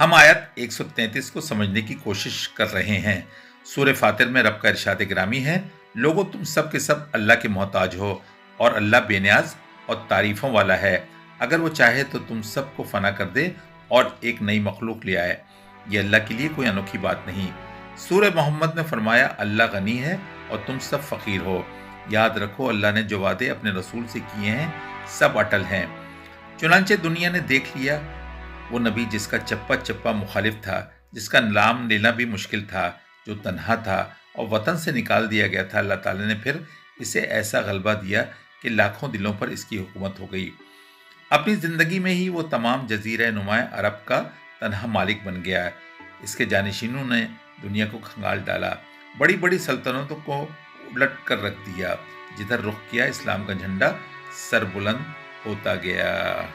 ہم آیت 133 کو سمجھنے کی کوشش کر رہے ہیں۔ سورہ فاطر میں رب کا ارشاد گرامی ہے، لوگو تم سب کے سب اللہ کے محتاج ہو اور اللہ بے نیاز اور تعریفوں والا ہے۔ اگر وہ چاہے تو تم سب کو فنا کر دے اور ایک نئی مخلوق لے آئے، یہ اللہ کے لیے کوئی انوکھی بات نہیں۔ سورہ محمد میں فرمایا اللہ غنی ہے اور تم سب فقیر ہو۔ یاد رکھو اللہ نے جو وعدے اپنے رسول سے کیے ہیں سب اٹل ہیں۔ چنانچہ دنیا نے دیکھ لیا وہ نبی جس کا چپا چپا مخالف تھا، جس کا نام لینا بھی مشکل تھا، جو تنہا تھا اور وطن سے نکال دیا گیا تھا، اللہ تعالیٰ نے پھر اسے ایسا غلبہ دیا کہ لاکھوں دلوں پر اس کی حکومت ہو گئی۔ اپنی زندگی میں ہی وہ تمام جزیرہ نما عرب کا تنہا مالک بن گیا۔ اس کے جانشینوں نے دنیا کو کھنگال ڈالا، بڑی بڑی سلطنتوں کو الٹ کر رکھ دیا، جدھر رخ کیا اسلام کا جھنڈا سر بلند ہوتا گیا۔